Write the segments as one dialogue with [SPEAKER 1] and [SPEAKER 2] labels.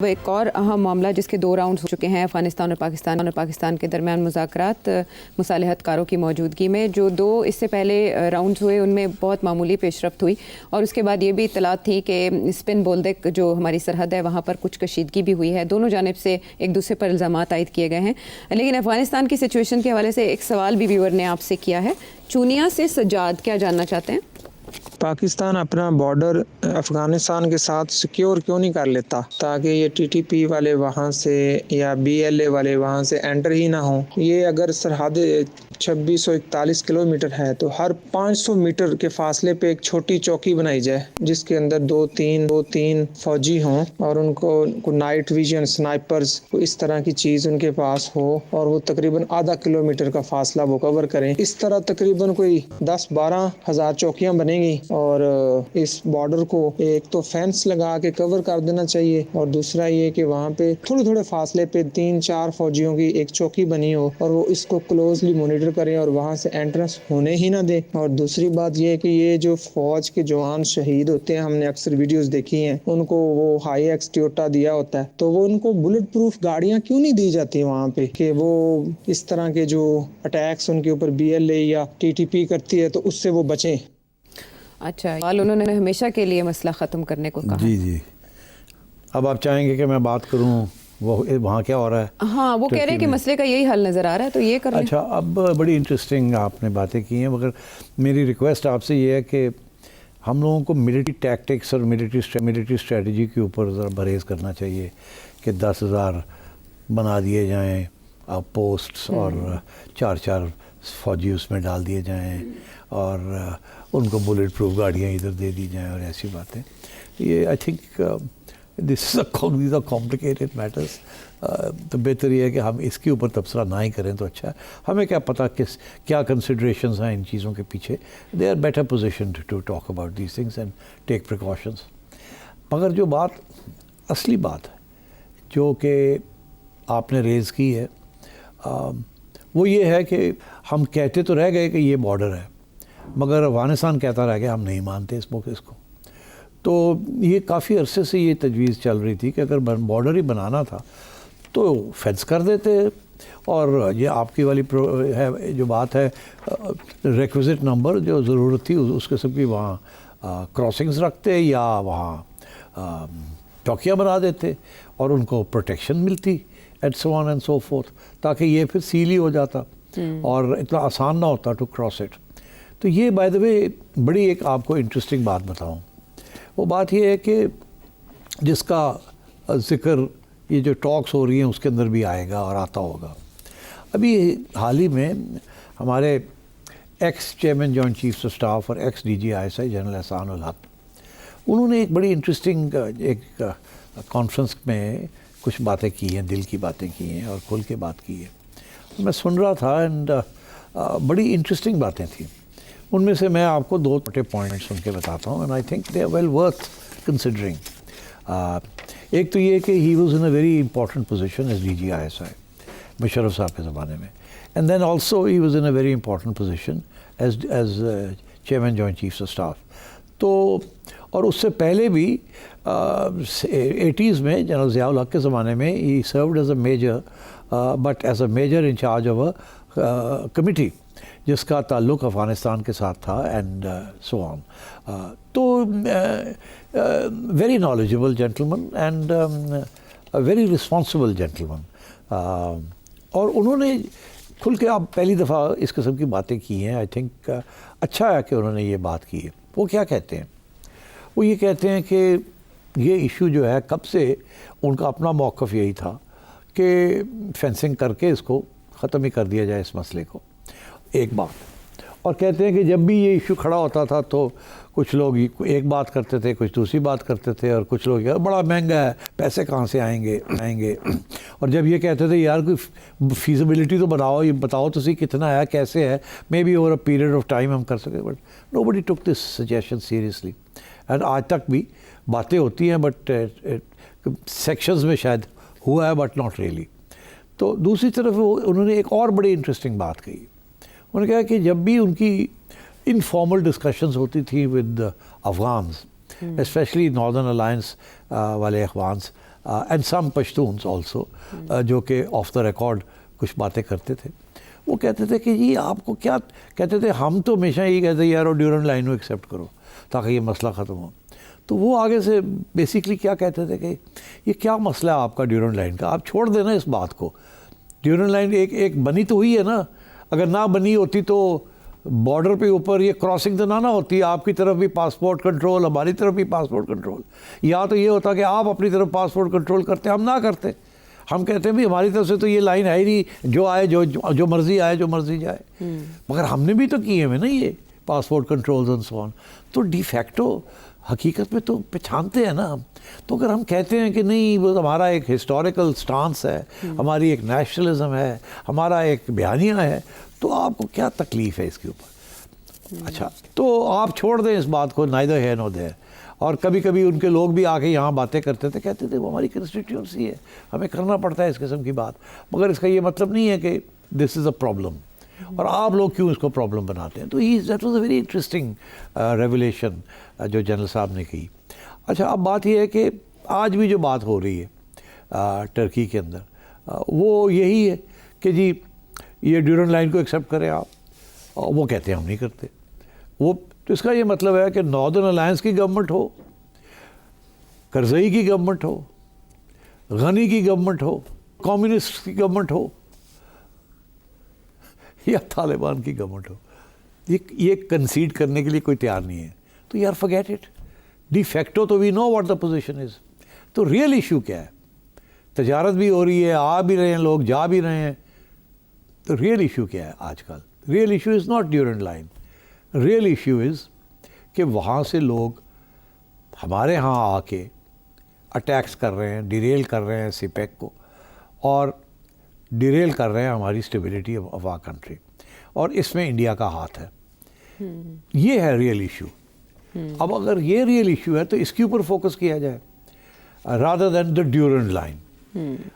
[SPEAKER 1] ایک اور اہم معاملہ جس کے 2 راؤنڈز ہو چکے ہیں افغانستان اور پاکستان کے درمیان مذاکرات مصالحت کاروں کی موجودگی میں. جو 2 اس سے پہلے راؤنڈز ہوئے ان میں بہت معمولی پیش رفت ہوئی اور اس کے بعد یہ بھی اطلاعات تھی کہ اسپن بولدک جو ہماری سرحد ہے وہاں پر کچھ کشیدگی بھی ہوئی ہے. دونوں جانب سے ایک دوسرے پر الزامات عائد کیے گئے ہیں. لیکن افغانستان کی سچویشن کے حوالے سے ایک سوال بھی ویور نے آپ سے کیا ہے. چونیا سے سجاد کیا جاننا چاہتے ہیں؟
[SPEAKER 2] پاکستان اپنا بارڈر افغانستان کے ساتھ سیکیور کیوں نہیں کر لیتا تاکہ یہ ٹی ٹی پی والے وہاں سے یا بی ایل اے والے وہاں سے انٹر ہی نہ ہوں. یہ اگر سرحد 2641 کلومیٹر ہے تو ہر 500 میٹر کے فاصلے پہ ایک چھوٹی چوکی بنائی جائے جس کے اندر 2-3 فوجی ہوں اور ان کو نائٹ ویژن سنائپرز اس طرح کی چیز ان کے پاس ہو اور وہ تقریباً آدھا کلومیٹر کا فاصلہ وہ کور کریں. اس طرح تقریباً کوئی 10-12 ہزار چوکیاں بنیں گی اور اس بارڈر کو ایک تو فینس لگا کے کور کر دینا چاہیے اور دوسرا یہ کہ وہاں پہ تھوڑے فاصلے پہ 3-4 فوجیوں کی ایک چوکی بنی ہو اور وہ اس کو کلوزلی مانیٹر کریں اور وہاں سے انٹرنس ہونے ہی نہ دیں. اور دوسری بات یہ کہ یہ جو فوج کے جوان شہید ہوتے ہیں ہم نے اکثر ویڈیوز دیکھی ہیں ان کو وہ ہائی ایکس ٹیوٹا دیا ہوتا ہے تو وہ ان کو بلٹ پروف گاڑیاں کیوں نہیں دی جاتی وہاں پہ کہ وہ اس طرح کے جو اٹیکس ان کے اوپر بی ایل اے یا ٹی ٹی پی کرتی ہے تو اس سے وہ بچیں.
[SPEAKER 1] اچھا انہوں نے ہمیشہ کے لیے مسئلہ ختم کرنے کو کہا.
[SPEAKER 3] جی اب آپ چاہیں گے کہ میں بات کروں وہاں کیا ہو رہا ہے؟
[SPEAKER 1] ہاں وہ کہہ رہے ہیں کہ مسئلے کا یہی حل نظر آ رہا ہے تو یہ کر لیں.
[SPEAKER 3] اچھا اب بڑی انٹرسٹنگ آپ نے باتیں کی ہیں مگر میری ریکویسٹ آپ سے یہ ہے کہ ہم لوگوں کو ملٹری ٹیکٹکس اور ملٹری اسٹریٹجی کے اوپر ذرا پرہیز کرنا چاہیے کہ 10,000 بنا دیے جائیں پوسٹس اور 4 فوجی اس میں ڈال دیے جائیں اور ان کو بلٹ پروف گاڑیاں ادھر دے دی جائیں اور ایسی باتیں. یہ I think these are complicated matters. تو بہتر یہ ہے کہ ہم اس کے اوپر تبصرہ نہ ہی کریں تو اچھا ہے. ہمیں کیا پتہ کیا کنسیڈریشنز ہیں ان چیزوں کے پیچھے. They are better positioned to talk about these things and take precautions. مگر جو اصلی بات ہے جو کہ آپ نے ریز کی ہے وہ یہ ہے کہ ہم کہتے تو رہ گئے کہ یہ بارڈر ہے مگر افغانستان کہتا رہ گیا ہم نہیں مانتے اس کو. تو یہ کافی عرصے سے یہ تجویز چل رہی تھی کہ اگر بارڈر ہی بنانا تھا تو فینس کر دیتے اور یہ آپ کی والی ہے جو بات ہے ریکوزٹ نمبر جو ضرورت تھی اس قسم کی وہاں کراسنگز رکھتے یا وہاں چوکیاں بنا دیتے اور ان کو پروٹیکشن ملتی and so on and so forth تاکہ یہ پھر سیل ہی ہو جاتا اور اتنا آسان نہ ہوتا ٹو کراس اٹ. تو یہ بائی دا وے بڑی ایک آپ کو انٹرسٹنگ بات بتاؤں. وہ بات یہ ہے کہ جس کا ذکر یہ جو ٹاکس ہو رہی ہیں اس کے اندر بھی آئے گا اور آتا ہوگا. ابھی حال ہی میں ہمارے ex chairman joint chiefs of staff اور ex D G I S I General Ehsan ul Haq انہوں نے ایک بڑی انٹرسٹنگ ایک کانفرنس میں کچھ باتیں کی ہیں, دل کی باتیں کی ہیں اور کھل کے بات کی ہے. میں سن رہا تھا اینڈ بڑی انٹرسٹنگ باتیں تھیں. ان میں سے میں آپ کو 2 چھوٹے پوائنٹ سن کے بتاتا ہوں and I think they are well worth considering. ایک تو یہ کہ he was in a very important position as D G I S I Musharraf صاحب کے زمانے میں and then also he was in a very important position as chairman joint chiefs of staff. تو اور اس سے پہلے بھی 80s میں جنرل ضیاء الحق کے زمانے میں ہی served as a major but as a major in charge of a committee جس کا تعلق افغانستان کے ساتھ تھا اینڈ سو آن. تو very knowledgeable gentleman and very responsible gentleman. اور انہوں نے کھل کے اب پہلی دفعہ اس قسم کی باتیں کی ہیں. آئی تھنک اچھا ہے کہ انہوں نے یہ بات کی ہے. وہ کیا کہتے ہیں؟ وہ یہ کہتے ہیں کہ یہ ایشو جو ہے کب سے ان کا اپنا موقف یہی تھا کہ فینسنگ کر کے اس کو ختم ہی کر دیا جائے اس مسئلے کو. ایک بات. اور کہتے ہیں کہ جب بھی یہ ایشو کھڑا ہوتا تھا تو کچھ لوگ ایک بات کرتے تھے, کچھ دوسری بات کرتے تھے اور کچھ لوگ بڑا مہنگا ہے, پیسے کہاں سے آئیں گے. اور جب یہ کہتے تھے یار کوئی فیزیبلٹی تو بناؤ, یہ بتاؤ تو صحیح کتنا ہے, کیسے ہے, maybe over a period of time ہم کر سکیں. But nobody took this suggestion seriously and آج تک بھی باتیں ہوتی ہیں بٹ سیکشنز میں شاید ہوا ہے بٹ ناٹ ریئلی. تو دوسری طرف انہوں نے ایک اور بڑی انٹرسٹنگ بات کہی. انہوں نے کہا کہ جب بھی ان کی انفارمل ڈسکشنز ہوتی تھیں ود افغانز اسپیشلی ناردرن الائنس والے Afghans and some Pashtuns also جو کہ آف دا ریکارڈ کچھ باتیں کرتے تھے. وہ کہتے تھے کہ جی آپ کو کیا کہتے تھے, ہم تو ہمیشہ یہی کہتے ہیں یار ڈیورنڈ لائن کو ایکسیپٹ کرو تاکہ یہ مسئلہ ختم ہو. تو وہ آگے سے بیسکلی کیا کہتے تھے کہ یہ کیا مسئلہ ہے آپ کا ڈیورنڈ لائن کا, آپ چھوڑ دینا اس بات کو. ڈیورنڈ لائن ایک بنی تو ہوئی ہے نا, اگر نہ بنی ہوتی تو بارڈر پہ اوپر یہ کراسنگ تو نہ ہوتی, آپ کی طرف بھی پاسپورٹ کنٹرول, ہماری طرف بھی پاسپورٹ کنٹرول. یا تو یہ ہوتا کہ آپ اپنی طرف پاسپورٹ کنٹرول کرتے, ہم نہ کرتے. ہم کہتے ہیں بھی ہماری طرف سے تو یہ لائن ہے ہی نہیں, جو آئے جو مرضی آئے جو مرضی جائے. مگر ہم نے بھی تو کیے ہوئے نا یہ passport controls and so on. تو ڈی فیکٹو حقیقت میں تو پہچانتے ہیں نا ہم. تو اگر ہم کہتے ہیں کہ نہیں وہ ہمارا ایک ہسٹوریکل سٹانس ہے, ہماری ایک نیشنلزم ہے, ہمارا ایک بیانیہ ہے, تو آپ کو کیا تکلیف ہے اس کے اوپر؟ اچھا تو آپ چھوڑ دیں اس بات کو, neither here nor there. اور کبھی کبھی ان کے لوگ بھی آ کے یہاں باتیں کرتے تھے, کہتے تھے وہ ہماری کنسٹیٹیوئنسی ہے, ہمیں کرنا پڑتا ہے اس قسم کی بات. مگر اس کا یہ مطلب نہیں ہے کہ دس از اے پرابلم, اور آپ لوگ کیوں اس کو پرابلم بناتے ہیں. تو that was a very interesting revelation جو جنرل صاحب نے کی. اچھا اب بات یہ ہے کہ آج بھی جو بات ہو رہی ہے ٹرکی کے اندر, وہ یہی ہے کہ جی یہ ڈیورنڈ لائن کو ایکسیپٹ کریں آپ. وہ کہتے ہیں ہم نہیں کرتے. وہ تو اس کا یہ مطلب ہے کہ ناردرن الائنس کی گورنمنٹ ہو, کرزئی کی گورنمنٹ ہو, غنی کی گورنمنٹ ہو, کمیونسٹ کی گورنمنٹ ہو, یا طالبان کی گورنمنٹ ہو, یہ کنسیڈ کرنے کے لیے کوئی تیار نہیں ہے. تو یار forget it. ڈی فیکٹو تو وی know what the position is. تو ریئل ایشو کیا ہے؟ تجارت بھی ہو رہی ہے, آ بھی رہے ہیں لوگ, جا بھی رہے ہیں. تو ریئل ایشو کیا ہے آج کل؟ Real issue is not Durand line. Real issue is کہ وہاں سے لوگ ہمارے ہاں آ کے اٹیکس کر رہے ہیں, ڈیریل کر رہے ہیں سی پیک کو, اور ڈیریل کر رہے ہیں ہماری اسٹیبلٹی آف آر کنٹری, اور اس میں انڈیا کا ہاتھ ہے. یہ ہے ریئل ایشو. اب اگر یہ ریئل ایشو ہے تو اس کے اوپر فوکس کیا جائے رادر دین دا ڈیورنڈ لائن.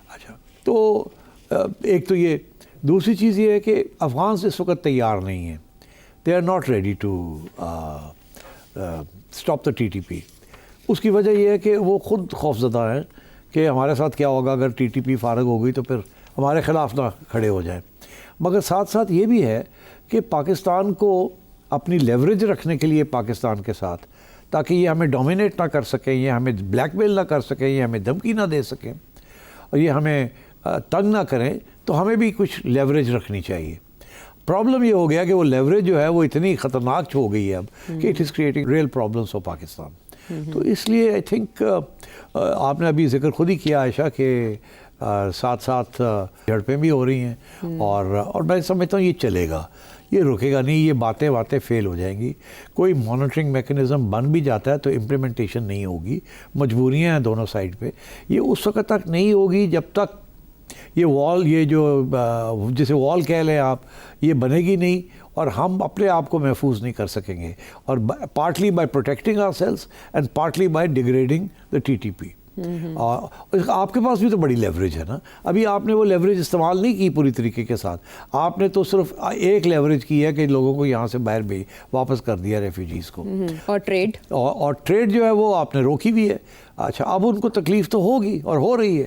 [SPEAKER 3] اچھا تو ایک تو یہ. دوسری چیز یہ ہے کہ افغانس اس وقت تیار نہیں ہیں. They are not ready to stop the T T P. اس کی وجہ یہ ہے کہ وہ خود خوفزدہ ہیں کہ ہمارے ساتھ کیا ہوگا اگر ٹی ٹی پی فارغ ہو گئی تو پھر ہمارے خلاف نہ کھڑے ہو جائیں. مگر ساتھ ساتھ یہ بھی ہے کہ پاکستان کو اپنی لیوریج رکھنے کے لیے پاکستان کے ساتھ, تاکہ یہ ہمیں ڈومینیٹ نہ کر سکیں, یہ ہمیں بلیک میل نہ کر سکیں, یہ ہمیں دھمکی نہ دے سکیں, اور یہ ہمیں تنگ نہ کریں, تو ہمیں بھی کچھ لیوریج رکھنی چاہیے. پرابلم یہ ہو گیا کہ وہ لیوریج جو ہے وہ اتنی خطرناک ہو گئی ہے اب کہ it is creating real problems for Pakistan. تو اس لیے آئی تھنک آپ نے ابھی ذکر خود ہی کیا عائشہ کہ ساتھ ساتھ جھڑپیں بھی ہو رہی ہیں, اور میں سمجھتا ہوں یہ چلے گا, یہ رکے گا نہیں. یہ باتیں فیل ہو جائیں گی. کوئی مانیٹرنگ میکنزم بن بھی جاتا ہے تو امپلیمنٹیشن نہیں ہوگی. مجبوریاں ہیں دونوں سائڈ پہ. یہ اس وقت تک نہیں ہوگی جب تک یہ وال, یہ جو جسے وال کہہ لیں آپ, یہ بنے گی نہیں, اور ہم اپنے آپ کو محفوظ نہیں کر سکیں گے. اور partly by protecting ourselves and partly by degrading the T T P. آپ کے پاس بھی تو بڑی لیوریج ہے نا. ابھی آپ نے وہ لیوریج استعمال نہیں کی پوری طریقے کے ساتھ. آپ نے تو صرف ایک لیوریج کی ہے کہ لوگوں کو یہاں سے باہر واپس کر دیا ریفیوجیز کو. اور ٹریڈ جو ہے وہ آپ نے روکی بھی ہے. اچھا اب ان کو تکلیف تو ہوگی اور ہو رہی ہے,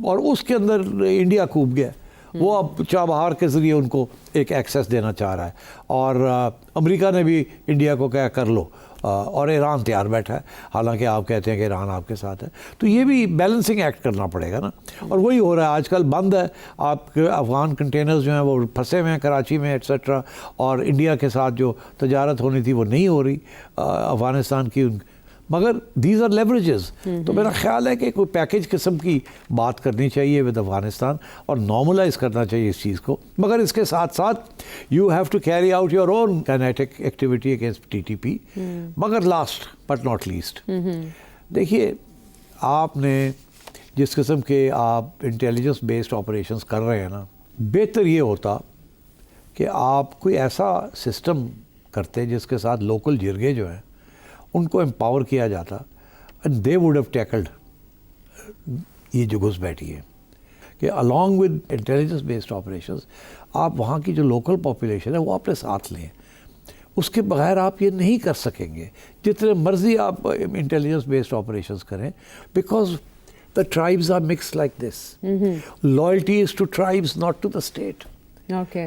[SPEAKER 3] اور اس کے اندر انڈیا کھوب گیا. وہ اب چابہار کے ذریعے ان کو ایک ایکسیس دینا چاہ رہا ہے, اور امریکہ نے بھی انڈیا کو کہا کر لو, اور ایران تیار بیٹھا ہے, حالانکہ آپ کہتے ہیں کہ ایران آپ کے ساتھ ہے. تو یہ بھی بیلنسنگ ایکٹ کرنا پڑے گا نا, اور وہی ہو رہا ہے آج کل. بند ہے آپ کے افغان کنٹینرز جو ہیں وہ پھنسے ہوئے ہیں کراچی میں ایٹسیٹرا, اور انڈیا کے ساتھ جو تجارت ہونی تھی وہ نہیں ہو رہی افغانستان کی. مگر دیز آر لیوریجز. تو میرا خیال ہے کہ کوئی پیکیج قسم کی بات کرنی چاہیے ود افغانستان, اور نارملائز کرنا چاہیے اس چیز کو. مگر اس کے ساتھ ساتھ you have to carry out your own kinetic activity against T T P. مگر لاسٹ بٹ ناٹ لیسٹ, دیکھیے آپ نے جس قسم کے آپ انٹیلیجنس بیسڈ آپریشنز کر رہے ہیں نا, بہتر یہ ہوتا کہ آپ کوئی ایسا سسٹم کرتے جس کے ساتھ لوکل جرگے جو ہیں ان کو امپاور کیا جاتا, and they would have tackled یہ جو گھس بیٹھی ہے, کہ along with intelligence based operations آپ وہاں کی جو لوکل پاپولیشن ہے وہ اپنے ساتھ لیں. اس کے بغیر آپ یہ نہیں کر سکیں گے جتنے مرضی آپ انٹیلیجنس بیسڈ آپریشنز کریں, because The tribes are mixed like this. Loyalty is to tribes, not to the state.
[SPEAKER 1] Okay.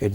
[SPEAKER 3] in